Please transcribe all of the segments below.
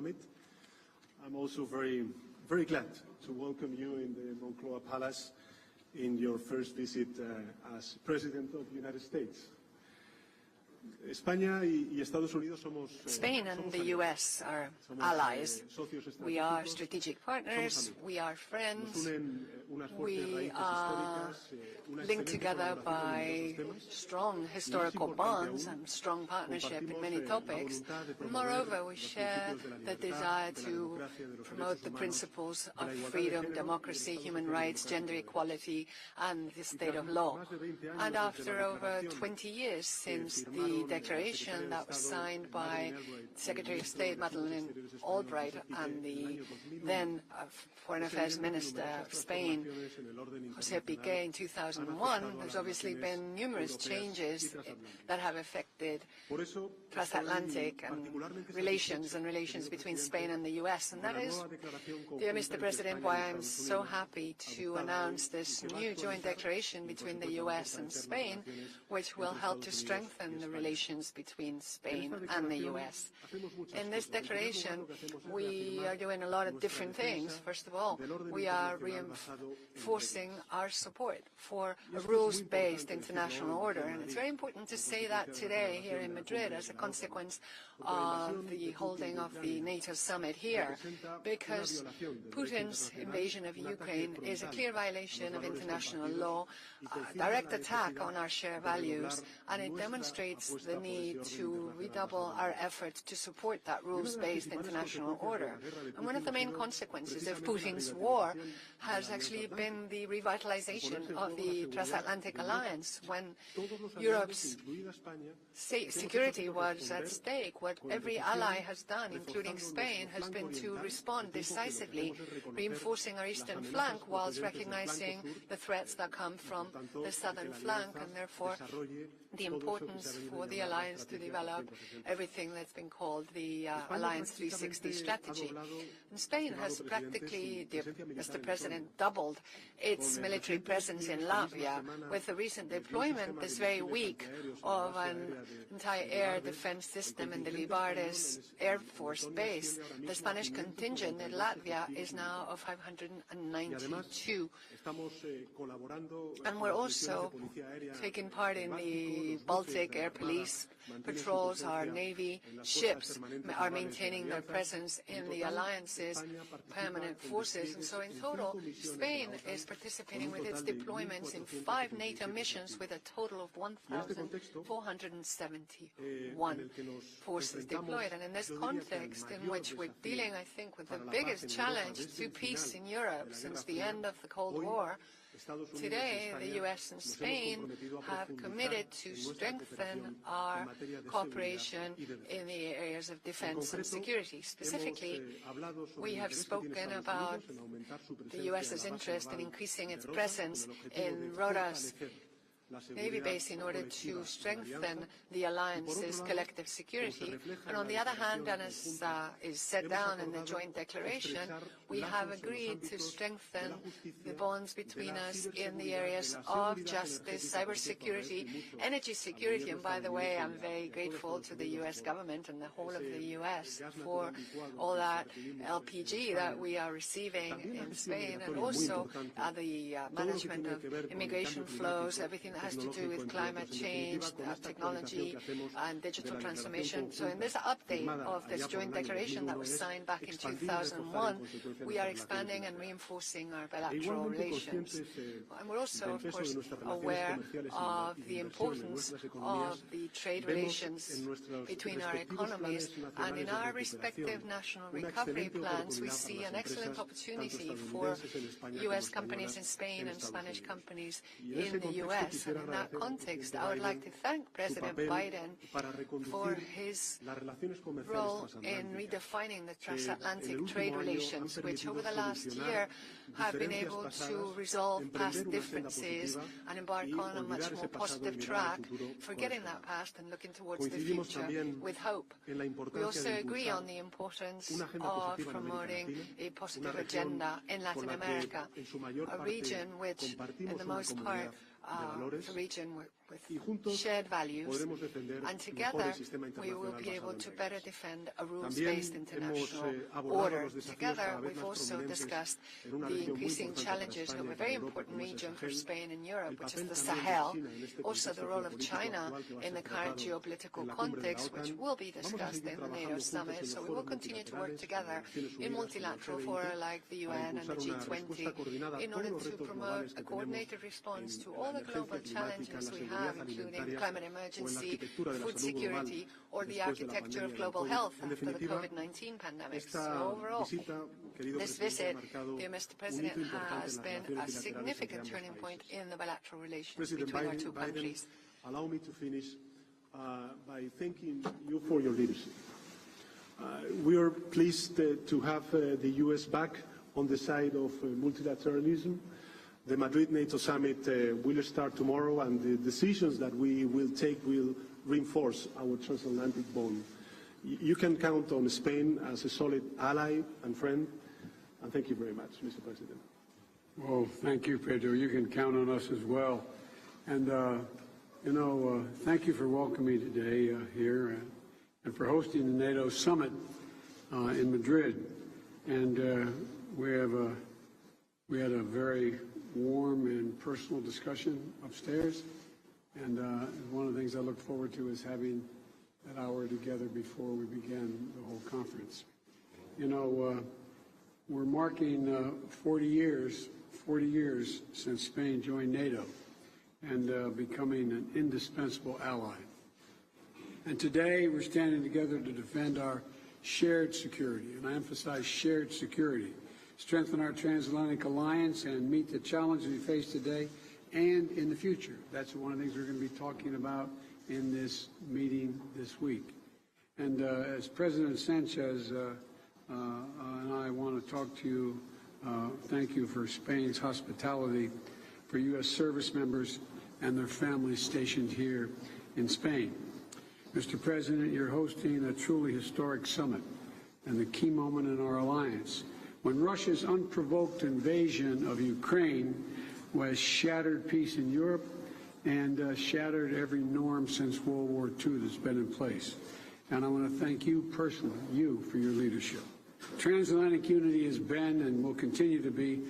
Summit. I'm also very glad to welcome you in the Moncloa Palace in your first visit as President of the United States. España y Estados Unidos somos Spain and the U.S. are allies. We are strategic partners. We are friends. We are linked together by strong historical bonds and strong partnership in many topics. Moreover, we share the desire to promote the principles of freedom, democracy, human rights, gender equality, and the state of law. And after over 20 years since the declaration that was signed by Secretary of State Madeleine Albright and the then Foreign Affairs Minister of Spain, José Piqué, in 2001, there's obviously been numerous changes that have affected transatlantic relations between Spain and the U.S. And that is, dear Mr. President, why I'm so happy to announce this new joint declaration between the U.S. and Spain, which will help to strengthen the relations between Spain and the U.S. In this declaration, we are doing a lot of different things. First of all, we are reinforcing our support for a rules-based international order. And it's very important to say that today here in Madrid as a consequence of the holding of the NATO summit here, because Putin's invasion of Ukraine is a clear violation of international law, a direct attack on our shared values, and it demonstrates the need to redouble our efforts to support that rules-based international order. And one of the main consequences of Putin's war has actually been the revitalization of the transatlantic alliance. When Europe's security was at stake, what every ally has done, including Spain, has been to respond decisively, reinforcing our eastern flank whilst recognizing the threats that come from the southern flank, and therefore the importance for the alliance to develop everything that's been called the Alliance 360 strategy. And Spain has practically, Mr. President, doubled its military presence in Latvia with the recent deployment this very week of an entire air defense system in the Libares Air Force Base. The Spanish contingent in Latvia is now of 592. And we're also taking part in the Baltic Air Police patrols. Our Navy ships are maintaining their presence in the alliance's permanent forces. And so in total, Spain is participating with its deployments in 5 NATO missions with a total of 1,471 forces deployed. And in this context in which we're dealing, I think, with the biggest challenge to peace in Europe since the end of the Cold War, today, the U.S. and Spain have committed to strengthen our cooperation in the areas of defense and security. Specifically, we have spoken about the U.S.'s interest in increasing its presence in Rodas Navy base in order to strengthen the alliance's collective security. And on the other hand, and as is set down in the joint declaration, we have agreed to strengthen the bonds between us in the areas of justice, cybersecurity, energy security. And by the way, I'm very grateful to the U.S. government and the whole of the U.S. for all that LPG that we are receiving in Spain, and also the management of immigration flows, everything that has to do with climate change, technology, and digital transformation. So in this update of this joint declaration that was signed back in 2001, we are expanding and reinforcing our bilateral relations. And we're also, of course, aware of the importance of the trade relations between our economies. And in our respective national recovery plans, we see an excellent opportunity for U.S. companies in Spain and Spanish companies in the U.S. And in that context, I would like to thank President Biden for his role in redefining the transatlantic trade relations, which over the last year have been able to resolve past differences and embark on a much more positive track, forgetting that past and looking towards the future with hope. We also agree on the importance of promoting a positive agenda in Latin America, a region which, in the most part, a region with shared values, and together we will be able to better defend a rules-based international order. Together, we've also discussed the increasing challenges of a very important region for Spain and Europe, which is the Sahel, also the role of China in the current geopolitical context, which will be discussed in the NATO summit. So we will continue to work together in multilateral fora like the UN and the G20 in order to promote a coordinated response to all the global challenges we have, including climate emergency, food security, or the architecture of global health after the COVID-19 pandemic. So overall, this visit, dear Mr. President, has been a significant turning point in the bilateral relations between our two countries. Allow me to finish by thanking you for your leadership. We are pleased to have the U.S. back on the side of multilateralism. The Madrid NATO summit will start tomorrow, and the decisions that we will take will reinforce our transatlantic bond. You can count on Spain as a solid ally and friend, and thank you very much, Mr. President. Well, thank you, Pedro. You can count on us as well. And, thank you for welcoming me today here and for hosting the NATO summit in Madrid. And we had a very warm and personal discussion upstairs. And one of the things I look forward to is having that hour together before we begin the whole conference. We're marking 40 years since Spain joined NATO and becoming an indispensable ally. And today we're standing together to defend our shared security, and I emphasize shared security, strengthen our transatlantic alliance and meet the challenges we face today and in the future. That's one of the things we're going to be talking about in this meeting this week. And as President Sánchez and I want to talk to you, thank you for Spain's hospitality for U.S. service members and their families stationed here in Spain. Mr. President, you're hosting a truly historic summit and the key moment in our alliance when Russia's unprovoked invasion of Ukraine was shattered peace in Europe and shattered every norm since World War II that's been in place. And I want to thank you personally, you, for your leadership. Transatlantic unity has been and will continue to be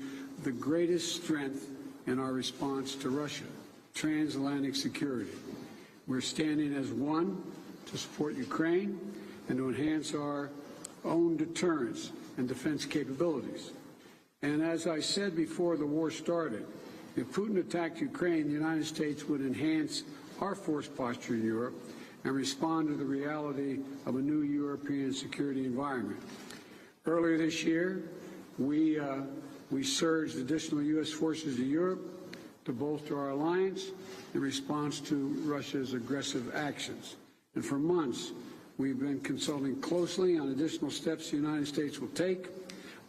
the greatest strength in our response to Russia, transatlantic security. We're standing as one to support Ukraine and to enhance our own deterrence and defense capabilities. And as I said before the war started, if Putin attacked Ukraine, the United States would enhance our force posture in Europe and respond to the reality of a new European security environment. Earlier this year, we surged additional U.S. forces to Europe to bolster our alliance in response to Russia's aggressive actions. And for months, we've been consulting closely on additional steps the United States will take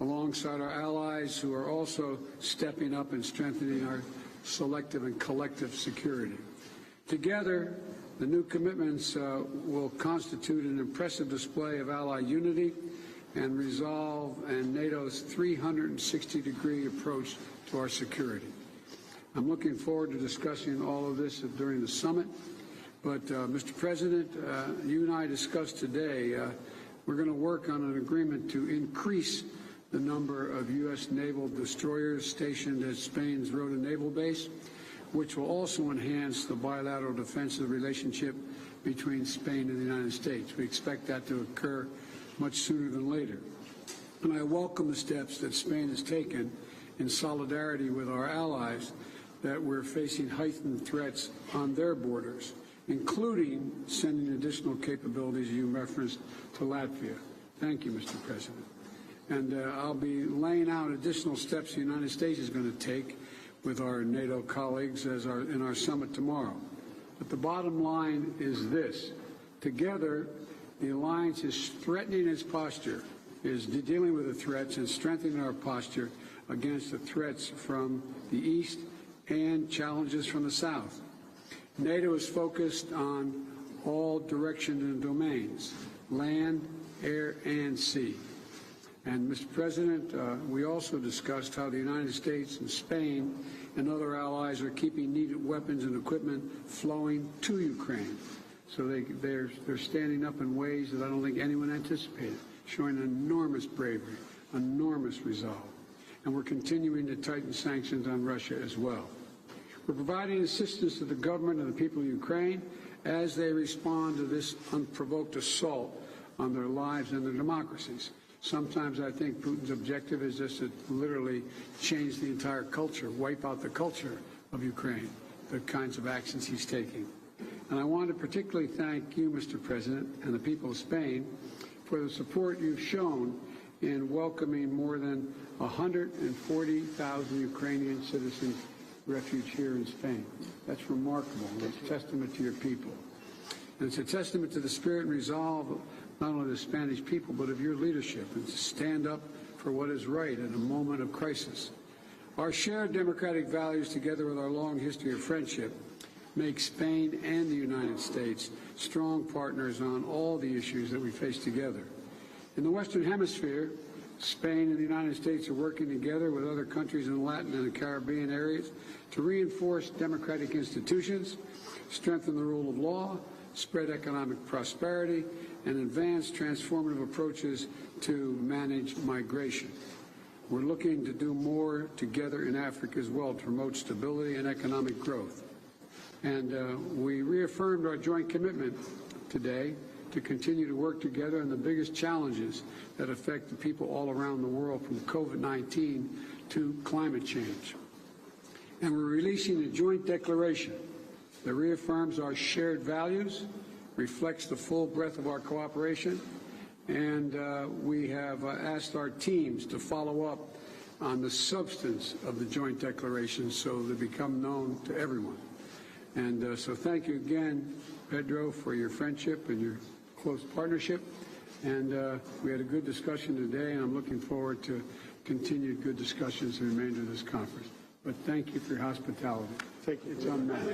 alongside our allies who are also stepping up and strengthening our selective and collective security. Together, the new commitments will constitute an impressive display of Allied unity and resolve and NATO's 360-degree approach to our security. I'm looking forward to discussing all of this during the summit. But, Mr. President, you and I discussed today, we're going to work on an agreement to increase the number of U.S. naval destroyers stationed at Spain's Rota Naval Base, which will also enhance the bilateral defensive relationship between Spain and the United States. We expect that to occur much sooner than later. And I welcome the steps that Spain has taken in solidarity with our allies that we're facing heightened threats on their borders, including sending additional capabilities you referenced to Latvia. Thank you, Mr. President. And I'll be laying out additional steps the United States is going to take with our NATO colleagues in our summit tomorrow. But the bottom line is this. Together, the alliance is strengthening its posture, is dealing with the threats and strengthening our posture against the threats from the East and challenges from the South. NATO is focused on all directions and domains, land, air, and sea. And, Mr. President, we also discussed how the United States and Spain and other allies are keeping needed weapons and equipment flowing to Ukraine. So they're standing up in ways that I don't think anyone anticipated, showing enormous bravery, enormous resolve. And we're continuing to tighten sanctions on Russia as well. We're providing assistance to the government and the people of Ukraine as they respond to this unprovoked assault on their lives and their democracies. Sometimes I think Putin's objective is just to literally change the entire culture, wipe out the culture of Ukraine, the kinds of actions he's taking. And I want to particularly thank you, Mr. President, and the people of Spain for the support you've shown in welcoming more than 140,000 Ukrainian citizens refuge here in Spain. That's remarkable. It's a testament to your people. And it's a testament to the spirit and resolve not only of the Spanish people, but of your leadership, and to stand up for what is right in a moment of crisis. Our shared democratic values, together with our long history of friendship, make Spain and the United States strong partners on all the issues that we face together. In the Western Hemisphere, Spain and the United States are working together with other countries in Latin and the Caribbean areas to reinforce democratic institutions, strengthen the rule of law, spread economic prosperity, and advance transformative approaches to manage migration. We're looking to do more together in Africa as well to promote stability and economic growth. And we reaffirmed our joint commitment today to continue to work together on the biggest challenges that affect the people all around the world, from COVID-19 to climate change. And we're releasing a joint declaration that reaffirms our shared values, reflects the full breadth of our cooperation, and we have asked our teams to follow up on the substance of the joint declaration so they become known to everyone. And so thank you again, Pedro, for your friendship and your close partnership. And we had a good discussion today, and I'm looking forward to continued good discussions in the remainder of this conference. But thank you for your hospitality. Thank you. It's unmatched.